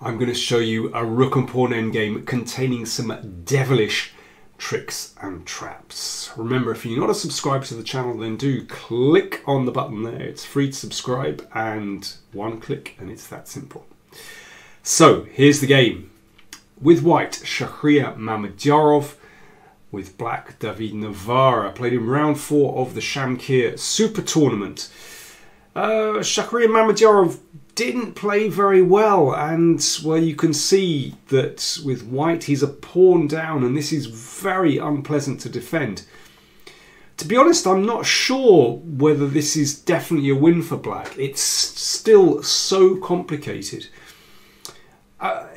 I'm going to show you a rook and pawn endgame containing some devilish tricks and traps. Remember, if you're not a subscriber to the channel, then do click on the button there. It's free to subscribe, and one click and it's that simple. So here's the game. With white, Shamkir Mamedyarov. With black, David Navara. Played in round 4 of the Shamkir Super Tournament. Shamkir Mamedyarov didn't play very well, and well, you can see that with white he's a pawn down, and this is very unpleasant to defend. To be honest, I'm not sure whether this is definitely a win for black. It's still so complicated.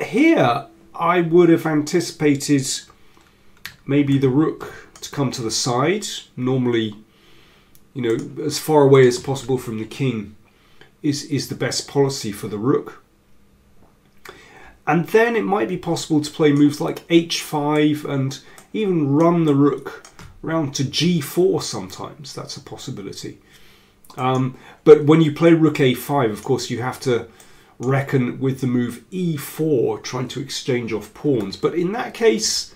Here I would have anticipated maybe the rook to come to the side. Normally, you know, as far away as possible from the king is the best policy for the rook. And then it might be possible to play moves like h5 and even run the rook round to g4 sometimes. That's a possibility. But when you play rook a5, of course, you have to reckon with the move e4, trying to exchange off pawns. But in that case,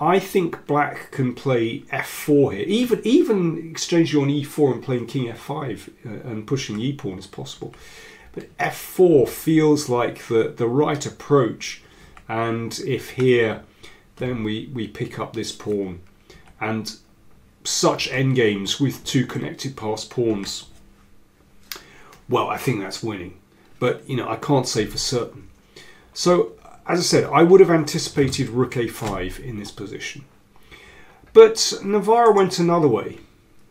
I think black can play f4 here. Even exchanging on e4 and playing king f5 and pushing the e-pawn is possible. But f4 feels like the right approach. And if here, then we pick up this pawn. And such endgames with two connected passed pawns, well, I think that's winning. But, you know, I can't say for certain. So, as I said, I would have anticipated rook a5 in this position. But Navara went another way.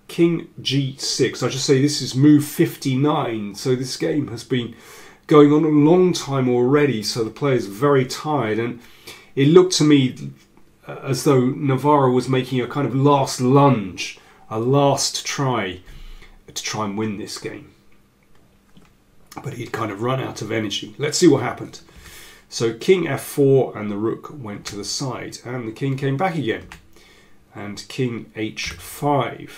King g6. I should say this is move 59. So this game has been going on a long time already. So the player's very tired. And it looked to me as though Navara was making a kind of last lunge, a last try to try and win this game. But he'd kind of run out of energy. Let's see what happened. So king f4 and the rook went to the side, and the king came back again. And king h5.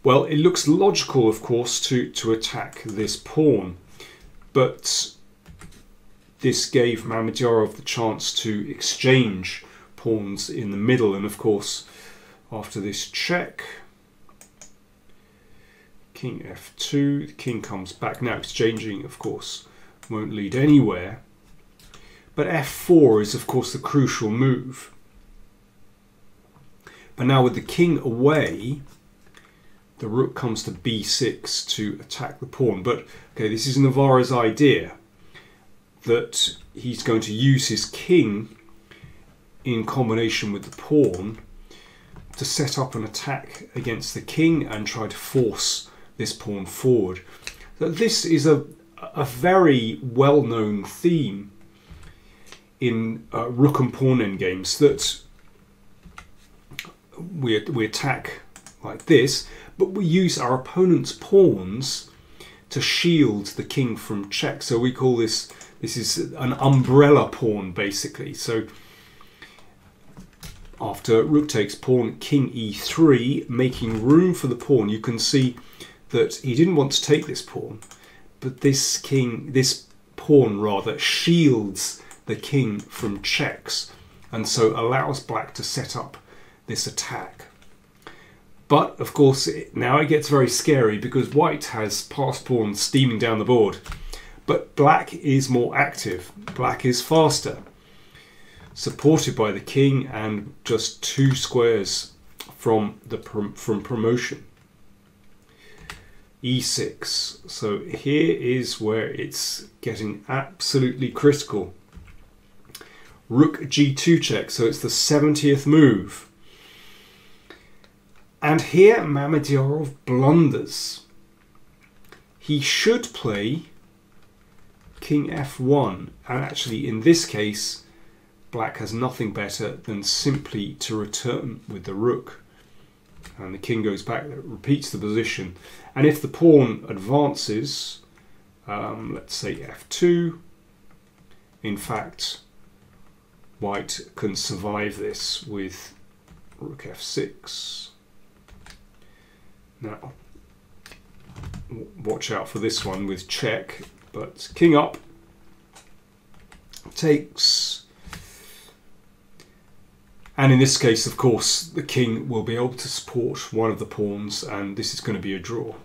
Well, it looks logical, of course, to attack this pawn. But this gave Mamedyarov the chance to exchange pawns in the middle. And of course, after this check, king f2, the king comes back. Now exchanging, of course, won't lead anywhere. But f4 is, of course, the crucial move. But now with the king away, the rook comes to b6 to attack the pawn. But, okay, this is Navara's idea, that he's going to use his king in combination with the pawn to set up an attack against the king and try to force this pawn forward. So this is a very well-known theme in rook and pawn endgames, that we attack like this, but we use our opponent's pawns to shield the king from check. So we call this is an umbrella pawn, basically. So after rook takes pawn, king e3, making room for the pawn. You can see that he didn't want to take this pawn, but this pawn rather shields the king from checks, and so allows black to set up this attack. But of course now it gets very scary, because white has passed pawns steaming down the board, but black is more active, black is faster, supported by the king and just 2 squares from promotion. e6. So here is where it's getting absolutely critical. Rook g2 check, so it's the 70th move. And here Mamedyarov blunders. He should play king f1, and actually in this case black has nothing better than simply to return with the rook. And the king goes back, repeats the position. And if the pawn advances, let's say f2, in fact, white can survive this with rook f6. Now, watch out for this one with check, but king up, takes, and in this case, of course, the king will be able to support one of the pawns, and this is going to be a draw.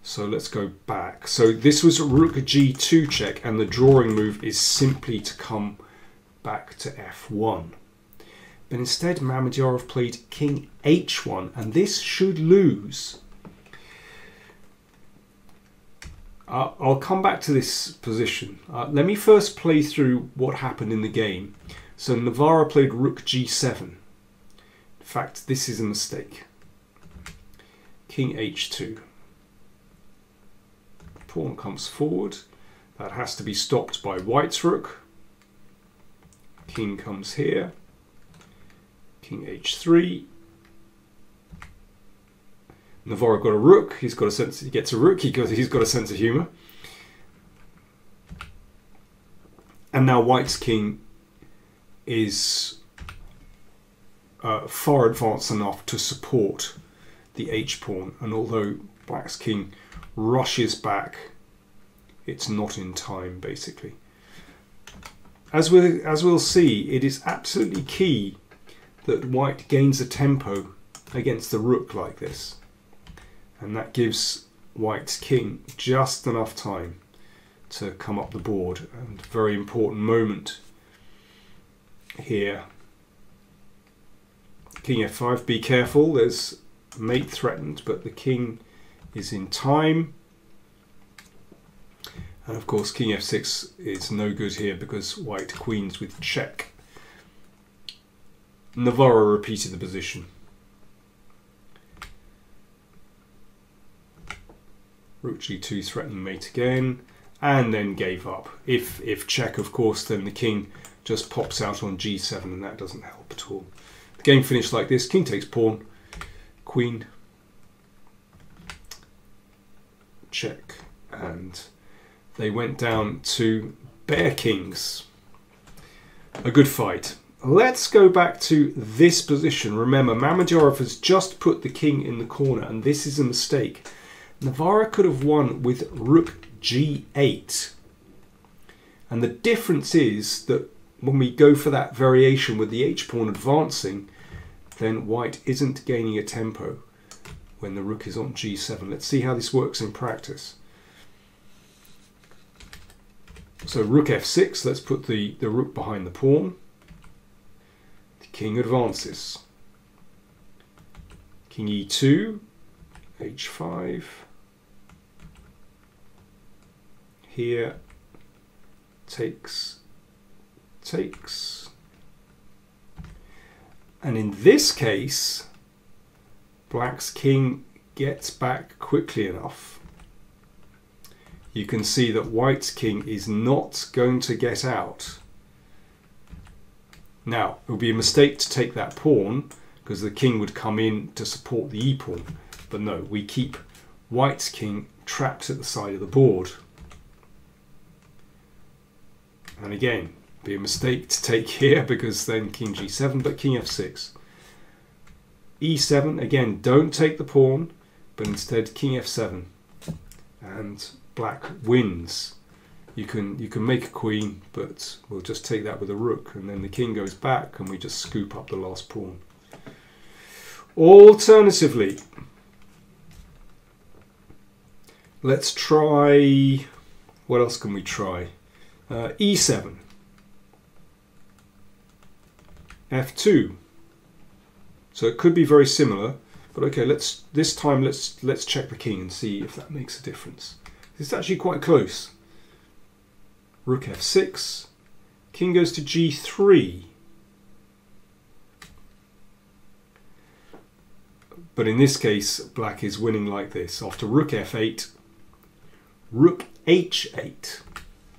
So let's go back. So this was rook g2 check, and the drawing move is simply to come back to f1. But instead, Mamedyarov played king h1, and this should lose. I'll come back to this position. Let me first play through what happened in the game. So Navara played rook g7. In fact, this is a mistake. King h2. Pawn comes forward. That has to be stopped by white's rook. King comes here. King h3. Navara got a rook. He's got a sense. He gets a rook. He's got a sense of humour. And now white's king is far advanced enough to support the h pawn. And although black's king rushes back, it's not in time, basically. As we'll see, it is absolutely key that white gains a tempo against the rook like this. And that gives white's king just enough time to come up the board. And very important moment here. King f5, be careful, there's mate threatened, but the king is in time. And of course king f6 is no good here because white queens with check. Navara repeated the position. Rook g2 threatening mate again, and then gave up. If check, of course, then the king just pops out on g7, and that doesn't help at all. The game finished like this. King takes pawn, queen, check, and they went down to bare kings. A good fight. Let's go back to this position. Remember, Mamedyarov has just put the king in the corner, and this is a mistake. Navara could have won with rook g8. And the difference is that when we go for that variation with the h-pawn advancing, then white isn't gaining a tempo when the rook is on g7. Let's see how this works in practice. So rook f6, let's put the rook behind the pawn. The king advances. King e2, h5. Here, takes. And in this case, black's king gets back quickly enough. You can see that white's king is not going to get out. Now, it would be a mistake to take that pawn because the king would come in to support the e-pawn. But no, we keep white's king trapped at the side of the board. And again, be a mistake to take here because then king g7, but king f6. e7, again, don't take the pawn, but instead king f7. And black wins. You can make a queen, but we'll just take that with a rook, and then the king goes back and we just scoop up the last pawn. Alternatively, let's try, what else can we try? E7, F2. So it could be very similar, but okay, this time let's check the king and see if that makes a difference. It's actually quite close. Rook F6, king goes to G3. But in this case, black is winning like this. After Rook F8, Rook H8.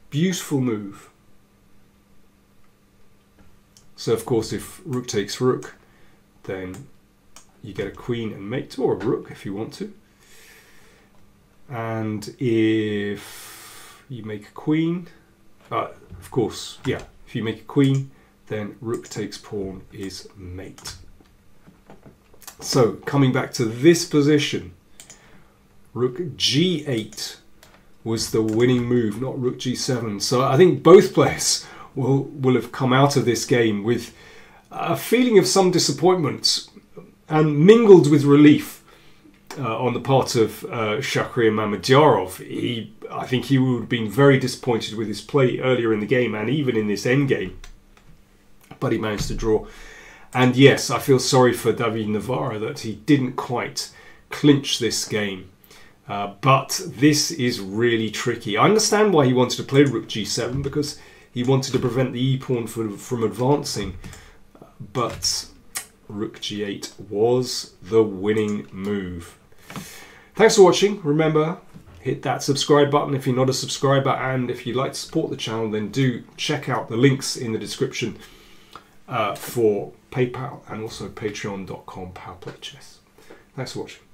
Beautiful move. So of course if rook takes rook, then you get a queen and mate, or a rook if you want to. And if you make a queen, of course, yeah, if you make a queen, then rook takes pawn is mate. So coming back to this position, rook g8 was the winning move, not rook g7. So I think both players will have come out of this game with a feeling of some disappointment and mingled with relief on the part of Shamkir Mamedyarov. I think he would have been very disappointed with his play earlier in the game and even in this endgame, but he managed to draw. And yes, I feel sorry for David Navara that he didn't quite clinch this game. But this is really tricky. I understand why he wanted to play rook g7, because he wanted to prevent the e-pawn from advancing. But rook g8 was the winning move. Thanks for watching. Remember, hit that subscribe button if you're not a subscriber, and if you'd like to support the channel, then do check out the links in the description for PayPal and also patreon.com/PowerPlayChess. Thanks for watching.